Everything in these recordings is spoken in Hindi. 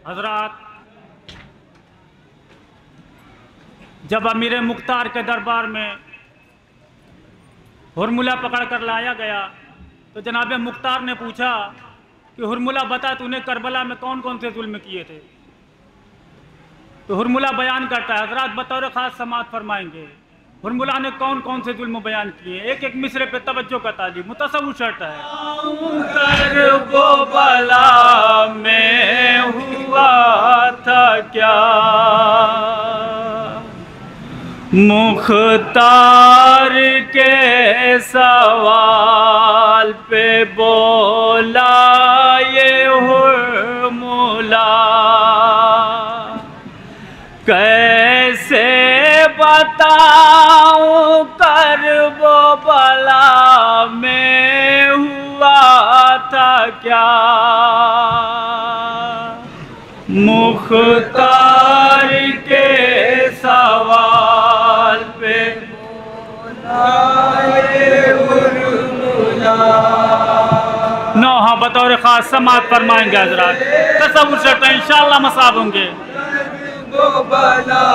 हजरात, जब अमीर मुख्तार के दरबार में हुरमुला पकड़ कर लाया गया तो जनाब मुख्तार ने पूछा कि हुरमुला बता तूने करबला में कौन कौन से जुल्म किए थे। तो हुरमुला बयान करता है, हजरात बतौर ख़ास समाअत फरमाएंगे हुरमुला ने कौन कौन से जुल्म बयान किए। एक एक मिसरे पे तवज्जो का ताली मुतसव्विर शर्त है। करबला में हुआ था क्या, मुख्तार के सवाल पे बोला ये हुरमुला, कैसे बताऊं करबला में हुआ था क्या, मुख्तार के सवाल पे बोला ये हुरमुला। नो हाँ, बतौर खास समाअत फरमाएंगे हजरात, तसव्वुर शर्त है, इंशाअल्लाह मसाब होंगे। करबला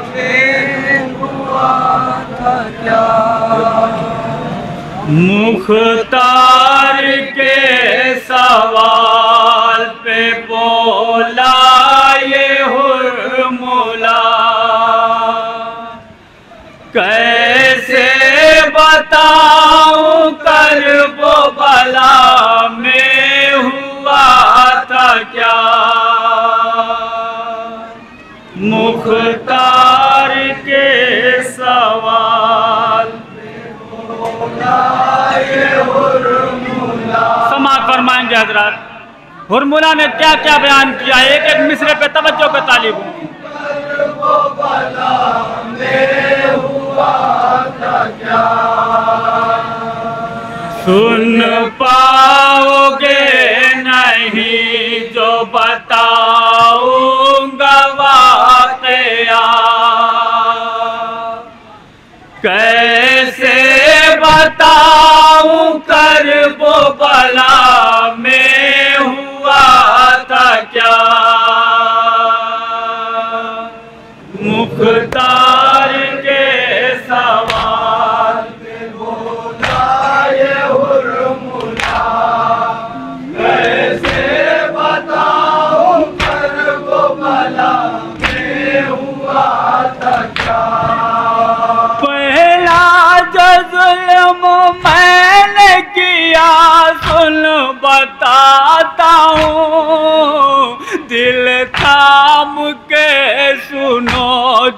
में हुआ था क्या, मुख्तार के सवाल पे बोला ये हुरमुला, कैसे बताऊं करबला में हुआ था क्या, मुख्तार के सवाल पे बोला ये हुरमुला। समाअत फरमाएंगे हजरात, हुरमुला ने क्या क्या बयान किया, एक एक मिसरे पे तवज्जो का तालिब हूँ। करबला में हुआ था क्या, सुन पाओगे नहीं जो बताऊंगा वाक़या, कैसे बताऊं करबला में हुआ था क्या, मुख्तार के सवाल पे बोला ये हुरमुला, कैसे बताऊं करबला में हुआ था क्या, पहला जो जुल्म मैंने किया सुन बताता हूँ, दिल थाम के सुनो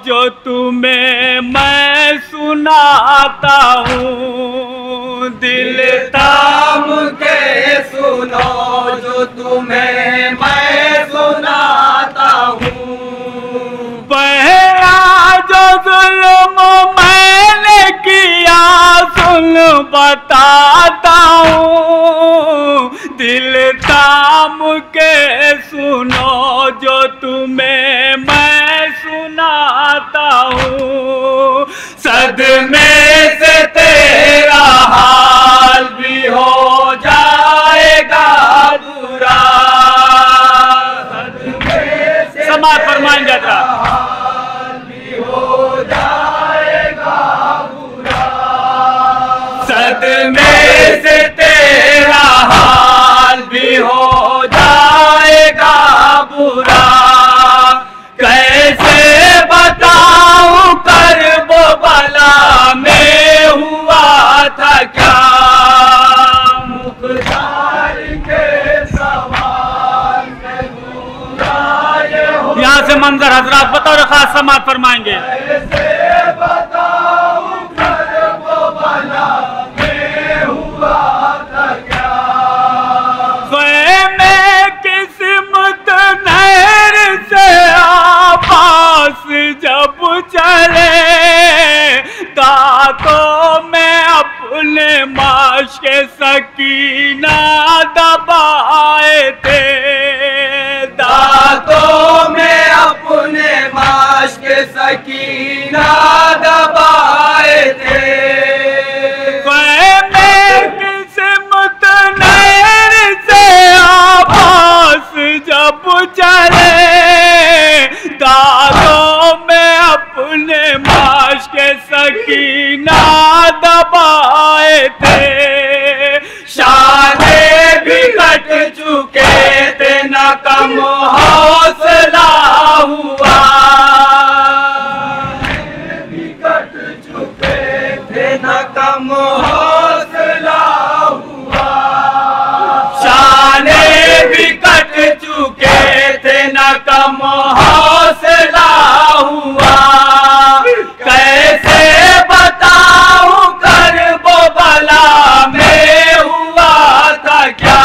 जो तुम्हें मैं सुनाता हूँ, दिल थाम के सुनो जो तुम्हें मैं सुनाता हूँ, पहला जो जुल्म मैंने किया सुन बताता हूँ, दिल थाम के सुनो जो तुम्हें मैं सुनाता हूँ, सदमे से तेरा हाल भी हो जाएगा बुरा, सदमे से समाअत फरमाएंगे हाल भी हो जाएगा बुरा, सदमे से तेरा हाल भी हो जाएगा बुरा, कैसे बताऊं करबला में हुआ था क्या, मुख्तार के सवाल में बोला ये हुरमुला। यहाँ से मंजर हजरात बतौर खास समाअत फरमाएंगे, कैसे बताऊं करबला में हुआ था क्या, किस्मत नहर से आवाज जब चले, दांतों में अपने माश्क सकीना दबाए थे, दांतों में अपने माश्क सकीना दबाए थे, किस्मत नहर से आवाज जब चले, दबाए थे। शाने भी कट चुके थे न कम हौसला हुआ, भी कट चुके थे न कम हौसला हुआ। शाने भी कट चुके थे न कम हौसला हुआ। कैसे बताऊं कर वो भला में हुआ था क्या,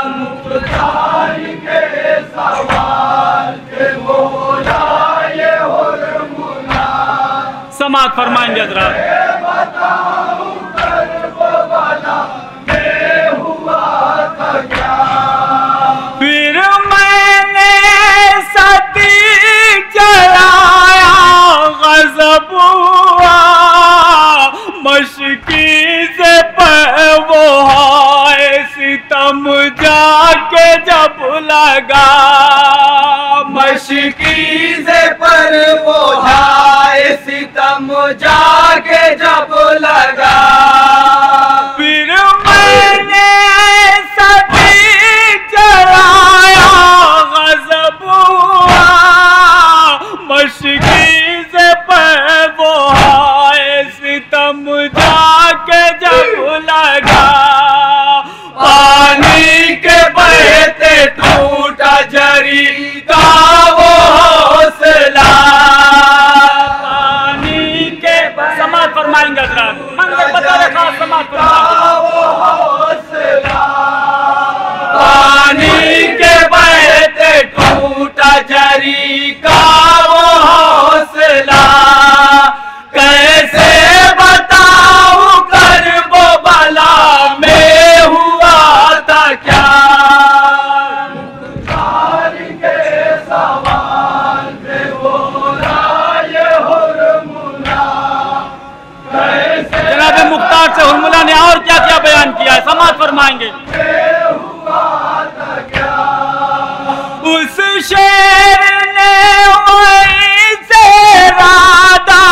मुख्तार के सवाल के बोला ये हुर्मुला। समाअत फरमाएंगे हज़रात। बताऊं कर वो भला में हुआ था क्या। फिर मैंने सती चलाया गज़ब हुआ, मशकी से वो हाय सितम जाके जब लगा। मशकी से पर वो हाय सितम जाके जब लगा। फिर मैंने सती चलाया गज़ब हुआ, मशकी से पर वो हाय सितम जाके जब लगा। पानी के बहते टूटा झरी का वो हौसला, पानी के समाअत फरमाएंगे हज़रात। मंदिर बता रखा समाअत वो हौसला। पानी के बहते टूटा झरी का वो हौसला। कैसे बताऊं कर वो भला में हुआ था क्या, मुख्तार के सवाल पे बोला ये हुर्मुला। जनाब मुख्तार से हुर्मुला ने और क्या क्या बयान किया है, समाअत फरमाएंगे। हुआ था क्या, उस शेर ने वहीं से इरादा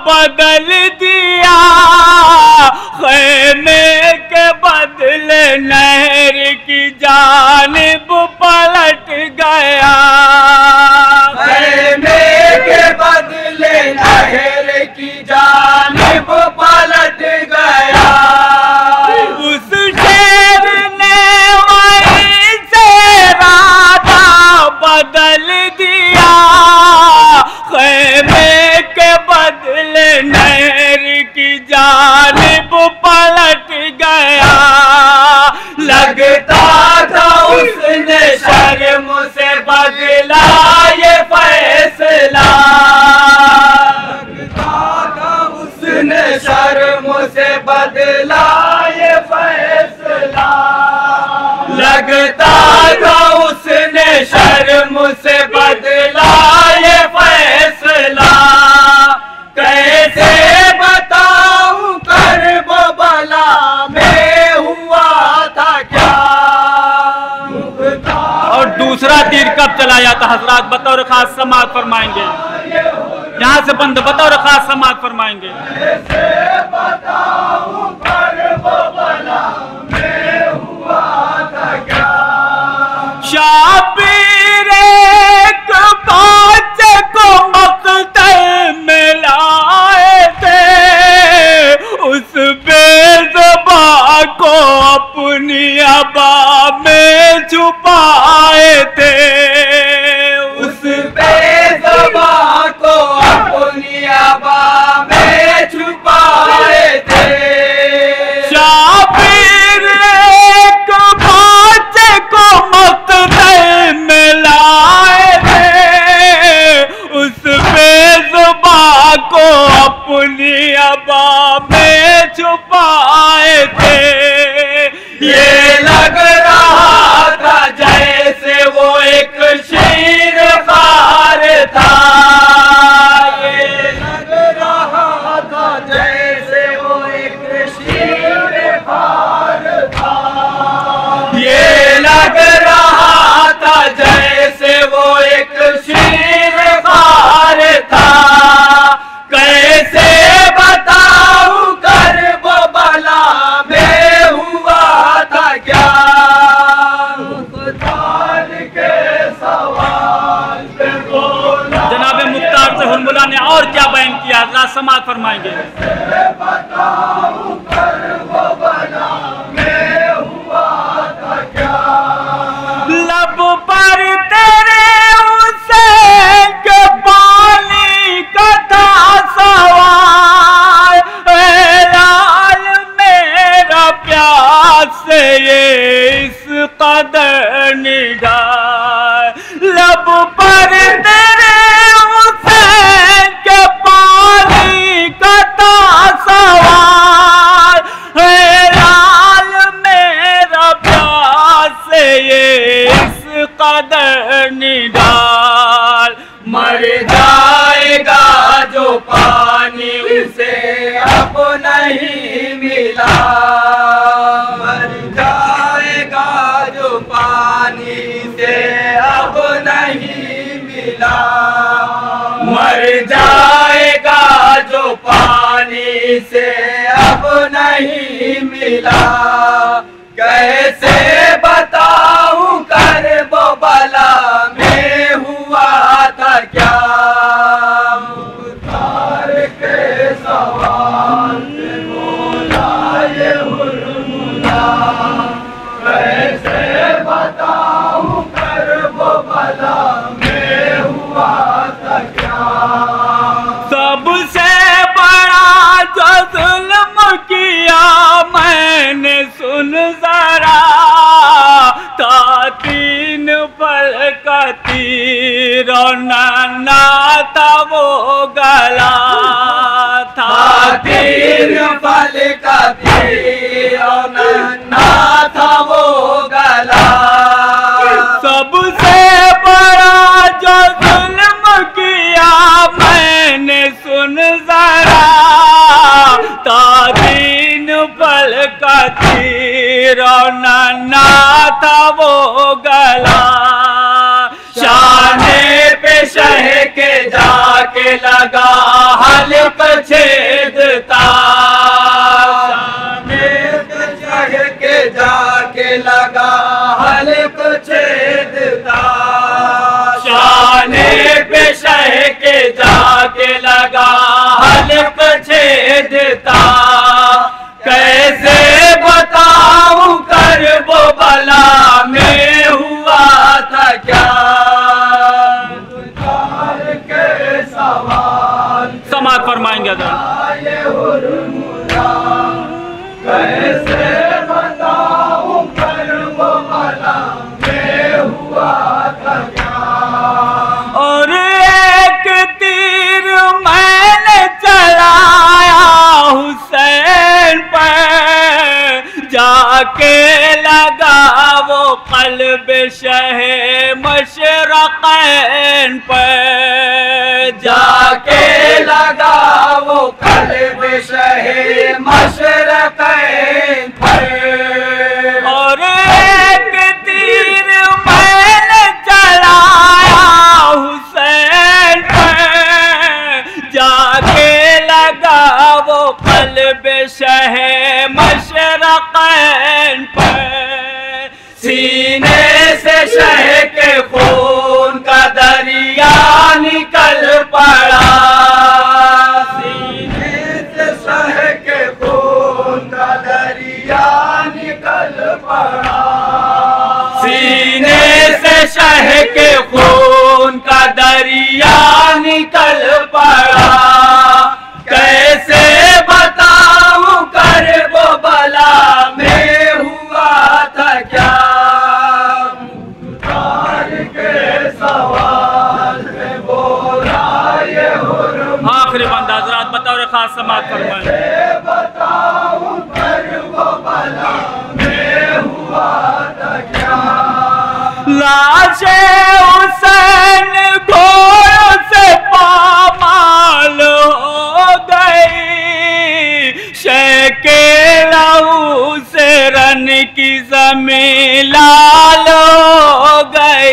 बदल दिया, खैमे के बदले नहर की जानिब पलट गया। खैमे के बदले नहर की जानिब पलट गया। उस शेर ने वहीं से इरादा बदल दिया, खैमे के बदले नहर की जानिब पलट गया। लगता था उसने शर्म से बदला ये फैसला, लगता था उसने शर्म से बदला ये फैसला। लगता था उसने शर्म से बदला ये फैसला। कैसे बताऊं कर वो भला में हुआ था क्या। और दूसरा तीर कब चला जाता हज़रात, बतौर खास समाअत फरमाएंगे। यहाँ से बंद बतौर खास समाअत फरमाएंगे। कैसे बताऊं कर वो भला में हुआ था क्या। शाबीर एक बच्चे को मक़तल में लाए थे, उस बेज़ुबां को अपनी अबा में छुपाए थे। उस बेज़ुबां को अपनी अबा में छुपाए थे। शाबीर एक बच्चे को मक़तल जनाब मुख्तार से हुरमुला ने और क्या बयान किया, हज़रात समाअत फरमाएंगे। लब पर तेरे हुसैन के पानी का था सवाल, लाल मेरा प्यास ये इस कदर निगाह। लब पर तेरे हुसैन के पानी का था सवाल, लाल मेरा प्यास ये इस कदर निगाल। मर जाएगा जो पानी उसे अब नहीं मिला, मर जाएगा जो पानी से अब नहीं मिला, मर जाएगा जो पानी से अब नहीं मिला। कैसे बताऊं करबला में हुआ था क्या, मुख्तार के सवाल पे बोला ये हुरमुला। कैसे बताऊं करबला में हुआ था क्या। सबसे बड़ा जो जुल्म किया मैंने सुन जरा, था 3 पल का तीर और नन्हा था वो गला, था 3 पल का तीर और नन्हा था वो गला। सबसे बड़ा जो जुल्म किया मैंने सुन जरा, था 3 पल का तीर और नन्हा था वो गला। शाने पे शह के जाके लगा हल्क छेदता, शाने पे शह के जाके लगा हल्क छेदता, शाने पे शह के जाके लगा हल्क छेदता। कैसे बताऊं करबला में हुआ था क्या, मुख्तार के सवाल समाअत फरमाएंगे ये हुरमुला। कैसे बताऊं करबला में हुआ था क्या। और एक तीर मैंने चलाया हुसैन पर, जाके लगा वो क़ल्ब शहे मशरक़ैन पर, जाके लगा वो क़ल्ब शहे मशरक़ैन पर। और एक तीर मैंने चलाया हुसैन पर, जाके लगा वो क़ल्ब शहे मशरक़ैन पर। सीने से शह के खून का दरिया निकल पड़ा, सीने से शह के खून का दरिया निकल पड़ा, सीने से शह के खून का दरिया निकल पड़ा। कैसे बताऊं करबला में हुआ था क्या, मुख्तार के सवाल पे बोला ये हुरमुला। आखिरी बंदा हज़रात बताओ रे खास समाअत फरमाएं। बताऊं करबला में हुआ था क्या। लाशे हुसैन घोड़ों से पामाल हो गई, शह के लहू से रन की ज़मीन लाल हो गई,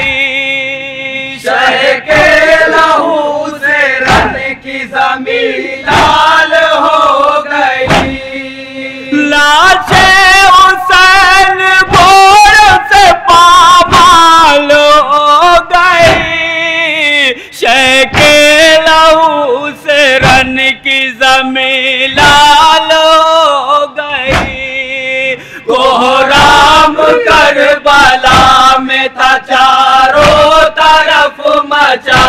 शह के लहू से रन की ज़मीन लाल हो गई। लाशे हुसैन घोड़ों से पामाल करबला में था चारों तरफ मचा।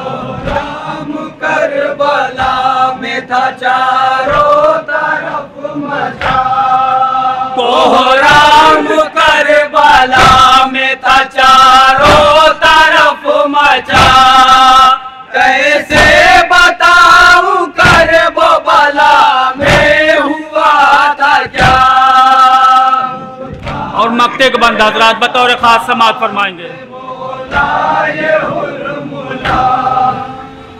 कोहराम करबला में था चारों तरफ मचा। कोहराम करबला में था चारों तरफ मचा। कैसे बताऊं करबला में हुआ था क्या। और मक्ते के बंद हजरात बतौर खास समात फरमाएंगे। ये हुर्मुला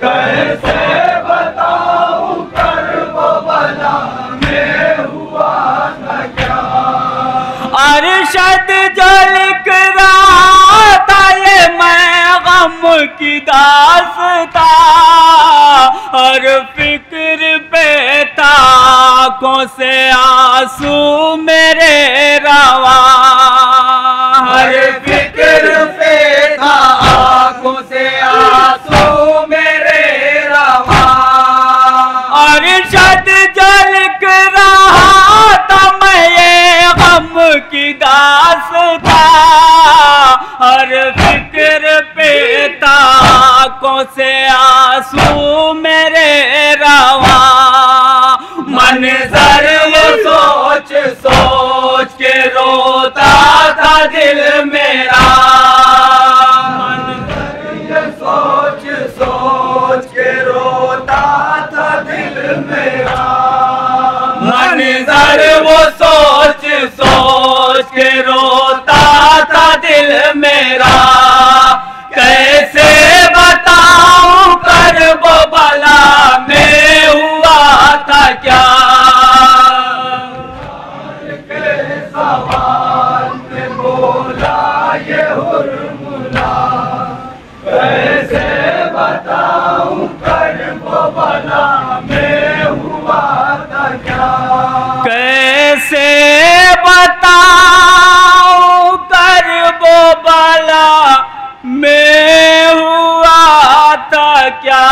कैसे बताऊं करबला में हुआ था क्या। अरशद जो लिख रहा था ये मैं गम की दास्तां, और फिक्र पे था आँखों से आंसू मेरे रवा। हर फिक्र पे था आँखों से आंसू मेरे रवा। अरशद जो लिख रहा था मैं ये गम की दास्तां, हर फिक्र पे था आँखों से आंसू मेरे रवा। मंजर वो सोच सोच के रोता था दिल मेरा। मंजर ये सोच सोच के रोता था दिल मेरा। मंजर वो सोच सोच के रोता था दिल मेरा। कैसे बताऊं करबला में हुआ था क्या। के सवाल में बोला ये हुर्मुला कैसे बताऊं करबला में हुआ था क्या। कैसे बताऊं करबला में हुआ था क्या।